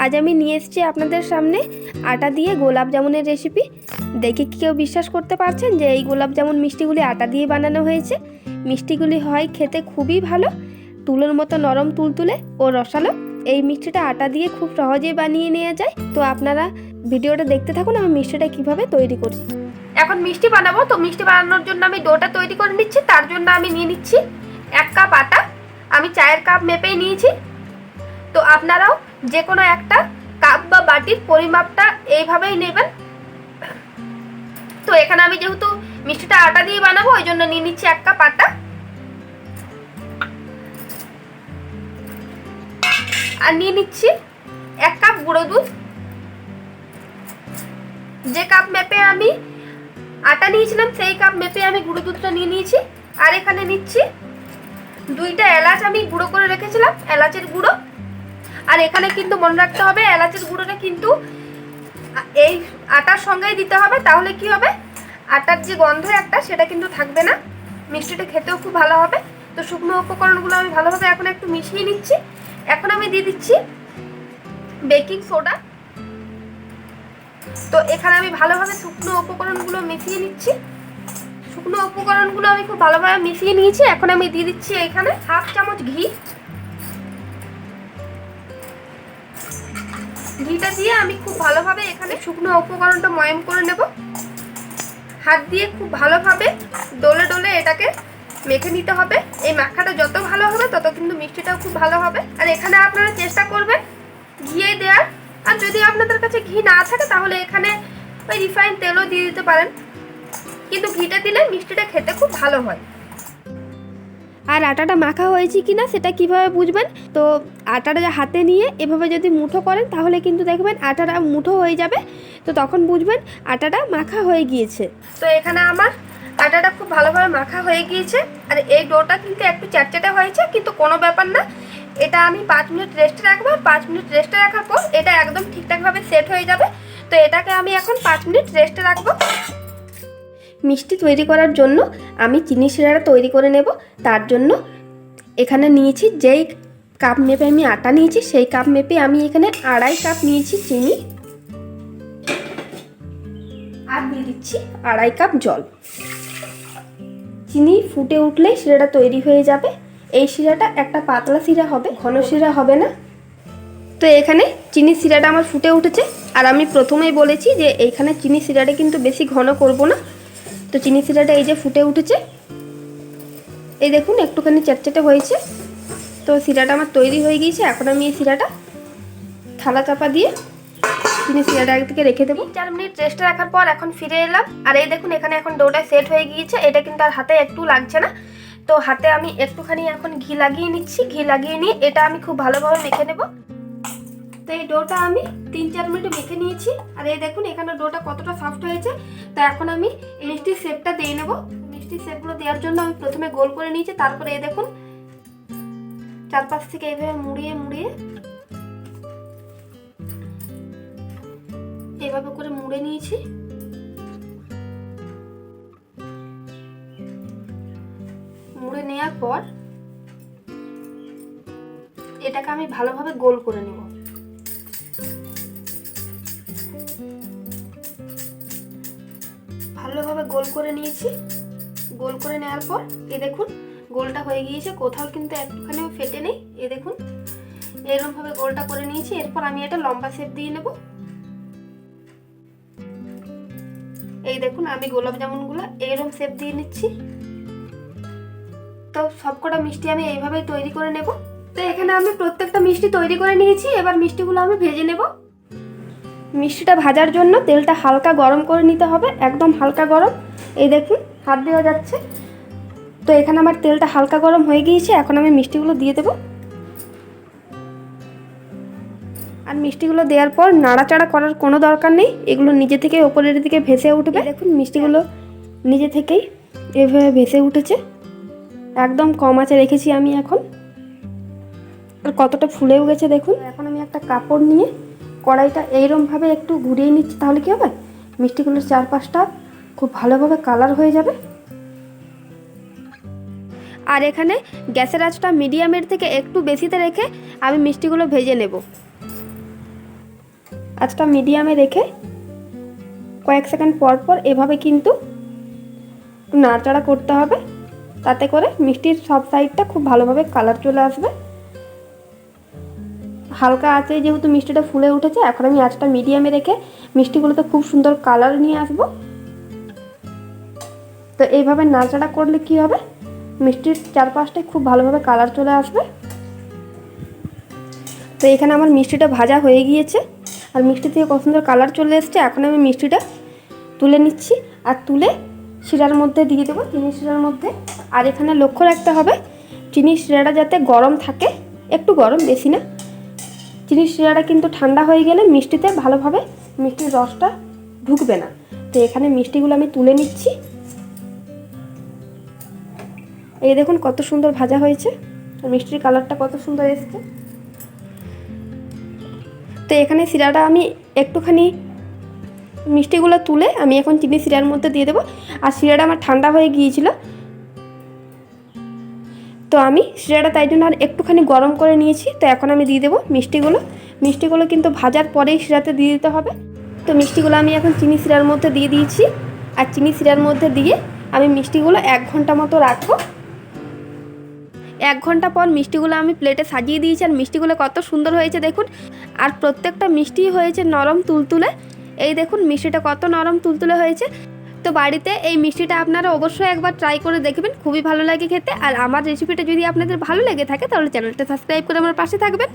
আজ আমি নিয়ে এসেছি আপনাদের সামনে আটা দিয়ে গোলাপ জামুনের রেসিপি। দেখে কি কেউ বিশ্বাস করতে পারছেন যে এই গোলাপ জামুন মিষ্টিগুলি আটা দিয়ে বানানো হয়েছে? মিষ্টিগুলি হয় খেতে খুবই ভালো, তুলোর মতো নরম তুলতুলে ও রসালো। এই মিষ্টিটা আটা দিয়ে খুব সহজেই বানিয়ে নেওয়া যায়। তো আপনারা ভিডিওটা দেখতে থাকুন আমি মিষ্টিটা কিভাবে তৈরি করছি। এখন মিষ্টি বানাবো, তো মিষ্টি বানানোর জন্য আমি ডোটা তৈরি করে নিচ্ছি। তার জন্য আমি নিয়ে নিচ্ছি 1 কাপ আটা। আমি চায়ের কাপ মেপেই নিয়েছি। তো আপনারাও যে কোনো একটা কাপ বা বাটির পরিমাপটা এইভাবেই নেবেন। তো এখানে আমি যেহেতু মিষ্টিটা আটা দিয়ে বানাবো ওই জন্য নিয়ে নিচ্ছি 1 কাপ আটা। আর নিয়ে নিচ্ছি 1 কাপ গুঁড়ো দুধ। যে কাপ মেপে আমি আটা নিয়েছিলাম সেই কাপ মেপে আমি গুঁড়ো দুধটা নিয়ে নিয়েছি। আর এখানে নিচ্ছি 2টা এলাচ আমি গুঁড়ো করে রেখেছিলাম, এলাচের গুঁড়ো। আর এখানে কিন্তু মনে রাখতে হবে এলাচের গুঁড়োটা কিন্তু এই আটার সঙ্গেই দিতে হবে, তাহলে কি হবে আটার যে গন্ধ একটা সেটা কিন্তু থাকবে না, মিষ্টিটা খেতেও খুব ভালো হবে। তো শুকনো উপকরণগুলো আমি ভালোভাবে এখন একটু মিশিয়ে নিচ্ছি। এখন আমি দিয়ে দিচ্ছি বেকিং সোডা। তো এখানে আমি ভালোভাবে শুকনো উপকরণগুলো মিশিয়ে নিচ্ছি। শুকনো উপকরণগুলো আমি খুব ভালোভাবে মিশিয়ে নিয়েছি। এখন আমি দিয়ে দিচ্ছি এখানে 1/2 চামচ ঘি। ঘিটা দিয়ে আমি খুব ভালোভাবে এখানে শুকনো উপকরণটা ময়াম করে নেব। হাত দিয়ে খুব ভালোভাবে ডলে ডলে এটাকে মেখে নিতে হবে। এই মাখাটা যত ভালো হবে তত কিন্তু মিষ্টিটাও খুব ভালো হবে। আর এখানে আপনারা চেষ্টা করবেন ঘিয়ে দেওয়ার। আর যদি আপনাদের কাছে ঘি না থাকে তাহলে এখানে ওই রিফাইন তেলও দিয়ে দিতে পারেন, কিন্তু ঘিটা দিলে মিষ্টিটা খেতে খুব ভালো হয়। আর আটাটা মাখা হয়েছে কিনা সেটা কিভাবে বুঝবেন? তো আটাটা হাতে নিয়ে এভাবে যদি মুঠো করেন তাহলে কিন্তু দেখবেন আটাটা মুঠো হয়ে যাবে। তো তখন বুঝবেন আটাটা মাখা হয়ে গিয়েছে। তো এখানে আমার আটাটা খুব ভালোভাবে মাখা হয়ে গিয়েছে। আর এই ডোটা কিন্তু একটু চ্যাটচ্যাটে হয়েছে, কিন্তু কোনো ব্যাপার না। এটা আমি 5 মিনিট রেস্টে রাখবো। 5 মিনিট রেস্টে রাখার পর এটা একদম ঠিকঠাকভাবে সেট হয়ে যাবে। তো এটাকে আমি এখন 5 মিনিট রেস্টে রাখবো। মিষ্টি তৈরি করার জন্য আমি চিনি শিরাটা তৈরি করে নেব। তার জন্য এখানে নিয়েছি যেই কাপ মেপে আমি আটা নিয়েছি সেই কাপ মেপে আমি এখানে 2.5 কাপ নিয়েছি চিনি। আর দিয়ে দিচ্ছি 2.5 কাপ জল। চিনি ফুটে উঠলেই শিরাটা তৈরি হয়ে যাবে। এই শিরাটা একটা পাতলা শিরা হবে, ঘন শিরা হবে না। তো এখানে চিনি শিরাটা আমার ফুটে উঠেছে। আর আমি প্রথমেই বলেছি যে এইখানে চিনি শিরাটা কিন্তু বেশি ঘন করব না। তো চিনি শিরাটা এই যে ফুটে উঠেছে, এই দেখুন একটুখানি চ্যাটচ্যাটে হয়েছে। তো শিরাটা আমার তৈরি হয়ে গিয়েছে। এখন আমি এই শিরাটা থালা চাপা দিয়ে চিনি শিরাটা একদিকে রেখে দেবো। 4 মিনিট রেস্টে রাখার পর এখন ফিরে এলাম। আর এই দেখুন এখানে এখন ডোটা সেট হয়ে গিয়েছে। এটা কিন্তু আর হাতে একটু লাগছে না। তো হাতে আমি একটুখানি এখন ঘি লাগিয়ে নিচ্ছি। ঘি লাগিয়ে নিয়ে এটা আমি খুব ভালোভাবে মেখে নেব। তো এই ডোটা আমি 3-4 মিনিট মেখে নিয়েছি। আর এই দেখুন এখানে ডোটা কতটা সফট হয়েছে। তো এখন আমি মিষ্টির শেপটা দিয়ে নেব। মিষ্টির শেপগুলো দেওয়ার জন্য আমি প্রথমে গোল করে নিয়েছি, তারপরে এই দেখুন চারপাশ থেকে এইভাবে মুড়িয়ে মুড়িয়ে এভাবে করে মুড়ে নিয়েছি। মুড়ে নেওয়ার পর এটাকে আমি ভালোভাবে গোল করে নেব। ভালোভাবে গোল করে নিয়েছি। গোল করে নেওয়ার পর এই দেখুন গোলটা হয়ে গিয়েছে, কোথাও কিন্তু একটুখানিও ফেটে নেই। এই দেখুন এরকমভাবে গোলটা করে নিয়েছি। এরপর আমি এটা লম্বা শেপ দিয়ে নেব। এই দেখুন আমি গোলাপ জামুনগুলো এইরকম শেপ দিয়ে নিচ্ছি। তো সবকটা মিষ্টি আমি এইভাবেই তৈরি করে নেব। তো এখানে আমি প্রত্যেকটা মিষ্টি তৈরি করে নিয়েছি। এবার মিষ্টিগুলো আমি ভেজে নেব। মিষ্টিটা ভাজার জন্য তেলটা হালকা গরম করে নিতে হবে, একদম হালকা গরম। এই দেখুন হাত দেওয়া যাচ্ছে। তো এখানে আমার তেলটা হালকা গরম হয়ে গিয়েছে। এখন আমি মিষ্টিগুলো দিয়ে দেব। আর মিষ্টিগুলো দেওয়ার পর নাড়াচাড়া করার কোনো দরকার নেই, এগুলো নিজে থেকে ওপরের দিকে ভেসে উঠবে। দেখুন মিষ্টিগুলো নিজে থেকেই এভাবে ভেসে উঠেছে। একদম কম আঁচে রেখেছি আমি এখন। আর কতটা ফুলেও গেছে দেখুন। এখন আমি একটা কাপড় নিয়ে কড়াইটা এইরকমভাবে একটু ঘুরিয়ে নিচ্ছি, তাহলে কি হবে মিষ্টিগুলোর চারপাশটা খুব ভালোভাবে কালার হয়ে যাবে। আর এখানে গ্যাসের আঁচটা মিডিয়ামের থেকে একটু বেশিতে রেখে আমি মিষ্টিগুলো ভেজে নেব। আঁচটা মিডিয়ামে রেখে কয়েক সেকেন্ড পর পর এভাবে কিন্তু নাড়াচাড়া করতে হবে, তাতে করে মিষ্টির সব সাইডটা খুব ভালোভাবে কালার চলে আসবে। হালকা আঁচে যেহেতু মিষ্টিটা ফুলে উঠেছে, এখন আমি আঁচটা মিডিয়ামে রেখে মিষ্টিগুলোতে খুব সুন্দর কালার নিয়ে আসব। তো এইভাবে নাড়াচাড়া করলে কি হবে, মিষ্টির চারপাশটায় খুব ভালোভাবে কালার চলে আসবে। তো এখানে আমার মিষ্টিটা ভাজা হয়ে গিয়েছে আর মিষ্টি থেকে কত সুন্দর কালার চলে এসছে। এখন আমি মিষ্টিটা তুলে নিচ্ছি আর তুলে শিরার মধ্যে দিয়ে দেবো, চিনির শিরার মধ্যে। আর এখানে লক্ষ্য রাখতে হবে চিনির শিরাটা যাতে গরম থাকে, একটু গরম, বেশি না। চিনির শিরাটা কিন্তু ঠান্ডা হয়ে গেলে মিষ্টিতে ভালোভাবে মিষ্টির রসটা ঢুকবে না। তো এখানে মিষ্টিগুলো আমি তুলে নিচ্ছি। এই দেখুন কত সুন্দর ভাজা হয়েছে আর মিষ্টির কালারটা কত সুন্দর এসছে। তো এখানে শিরাটা আমি একটুখানি মিষ্টিগুলো তুলে আমি এখন চিনি শিরার মধ্যে দিয়ে দেবো। আর শিরাটা আমার ঠান্ডা হয়ে গিয়েছিল, তো আমি শিরাটা তাই জন্য আর একটুখানি গরম করে নিয়েছি। তো এখন আমি দিয়ে দেবো মিষ্টিগুলো কিন্তু ভাজার পরেই শিরাতে দিয়ে দিতে হবে। তো মিষ্টিগুলো আমি এখন চিনি শিরার মধ্যে দিয়ে দিয়েছি আর চিনি শিরার মধ্যে দিয়ে আমি মিষ্টিগুলো 1 ঘন্টা মতো রাখবো। 1 ঘন্টা পর মিষ্টিগুলো আমি প্লেটে সাজিয়ে দিয়েছি আর মিষ্টিগুলো কত সুন্দর হয়েছে দেখুন। আর প্রত্যেকটা মিষ্টি হয়েছে নরম তুলতুলে। এই দেখুন মিষ্টিটা কত নরম তুলতুলে হয়েছে। তো বাড়িতে এই মিষ্টিটা আপনারা অবশ্যই একবার ট্রাই করে দেখবেন, খুবই ভালো লাগে খেতে। আর আমার রেসিপিটা যদি আপনাদের ভালো লেগে থাকে তাহলে চ্যানেলটা সাবস্ক্রাইব করে আমার পাশে থাকবেন।